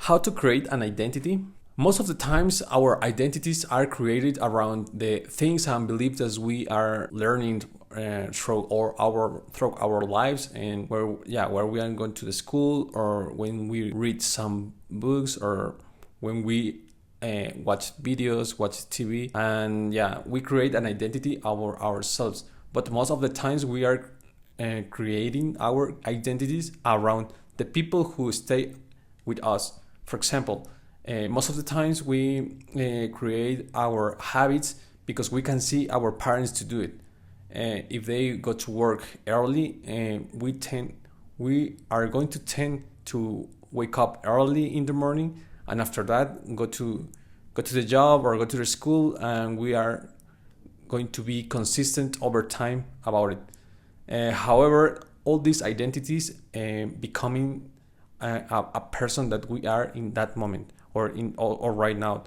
How to create an identity? Most of the times, our identities are created around the things and beliefs that we are learning through our lives, and where we are going to the school, or when we read some books, or when we watch videos, watch TV, and we create an identity our ourselves. But most of the times, we are creating our identities around the people who stay with us. For example, most of the times we create our habits because we can see our parents to do it. If they go to work early, we are going to tend to wake up early in the morning, and after that go to the job or go to the school, and we are going to be consistent over time about it. However, all these identities becoming a person that we are in that moment, or right now,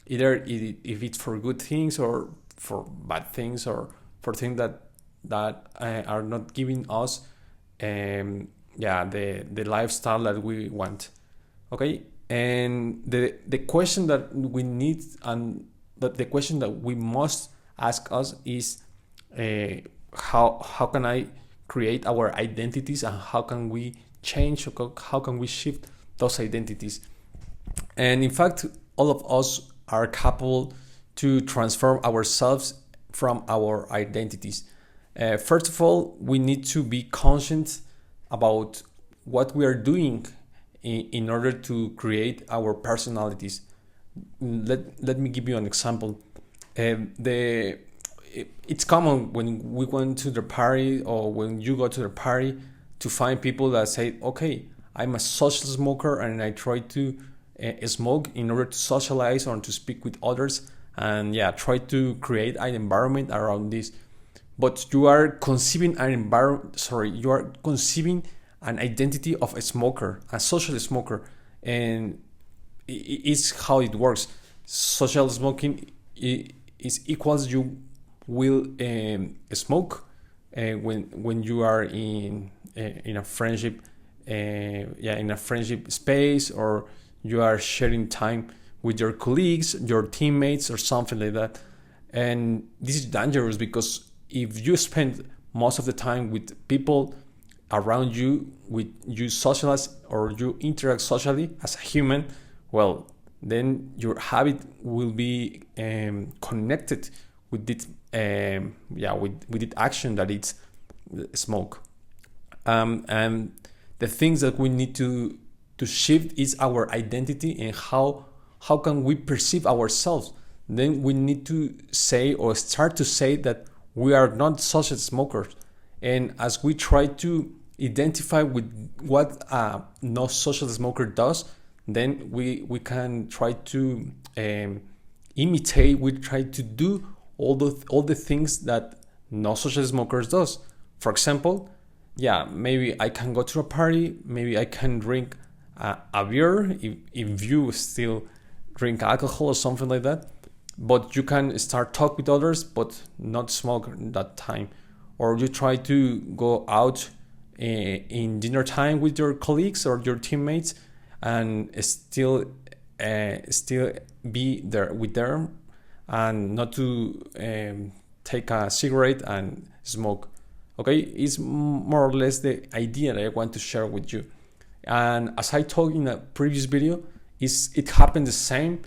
either if it's for good things or for bad things, or for things that are not giving us the lifestyle that we want. Okay, and the question that we need, and the question that we must ask us is, how can I create our identities, and how can we change, how can we shift those identities? And in fact, all of us are capable to transform ourselves from our identities. First of all, we need to be conscious about what we are doing in order to create our personalities. Let me give you an example. It's common when we went to the party, or when you go to the party, to find people that say, okay, I'm a social smoker, and I try to smoke in order to socialize or to speak with others, and try to create an environment around this. But you are conceiving you are conceiving an identity of a smoker, a social smoker, and it's how it works. Social smoking is equals you will smoke when you are in a friendship, in a friendship space, or you are sharing time with your colleagues, your teammates, or something like that. And this is dangerous, because if you spend most of the time with people around you, with you socialize or you interact socially as a human, well, then your habit will be connected with it, with it action that it's smoke. And the things that we need to shift is our identity, and how can we perceive ourselves. Then we need to say, or start to say, that we are not social smokers. And as we try to identify with what a no social smoker does, then we can try to imitate. We try to do all the things that no social smokers does. For example, maybe I can go to a party, maybe I can drink a beer, if you still drink alcohol or something like that. But you can start talk with others, but not smoke that time. Or you try to go out in dinner time with your colleagues or your teammates, and still be there with them, and not to take a cigarette and smoke. Okay, it's more or less the idea that I want to share with you. And as I told in a previous video, it happened the same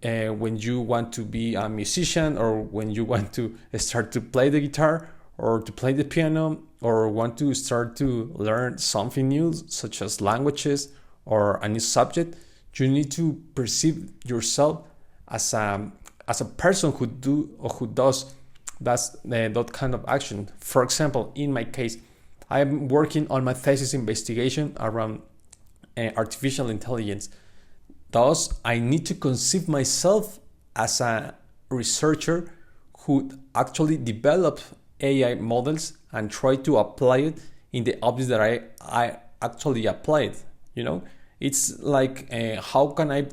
when you want to be a musician, or when you want to start to play the guitar, or to play the piano, or want to start to learn something new, such as languages or a new subject. You need to perceive yourself as a person who does that kind of action. For example, in my case, I'm working on my thesis investigation around artificial intelligence. Thus, I need to conceive myself as a researcher who actually develop AI models and try to apply it in the objects that I actually applied. It's like, how can I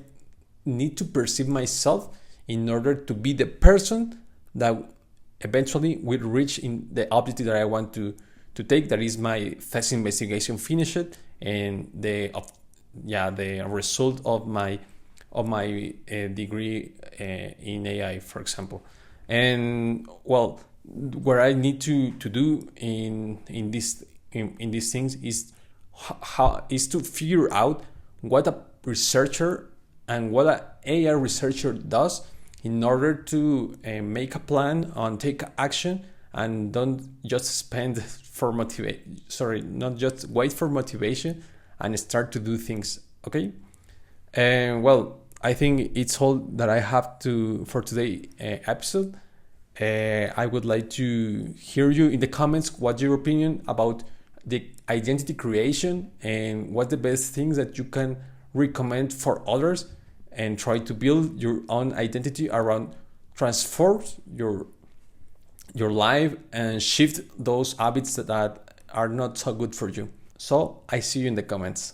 need to perceive myself in order to be the person that eventually will reach in the objective that I want to take. That is my thesis investigation finished, and yeah, the result of my degree in AI, for example. And well, what I need to do in these things is how is to figure out what a researcher and what an AI researcher does in order to make a plan and take action, and don't just spend for motivate sorry not just wait for motivation and start to do things. Okay. And well, I think it's all that I have to for today episode. I would like to hear you in the comments what's your opinion about the identity creation and what the best things that you can recommend for others, and try to build your own identity around transform your life and shift those habits that are not so good for you. So I see you in the comments.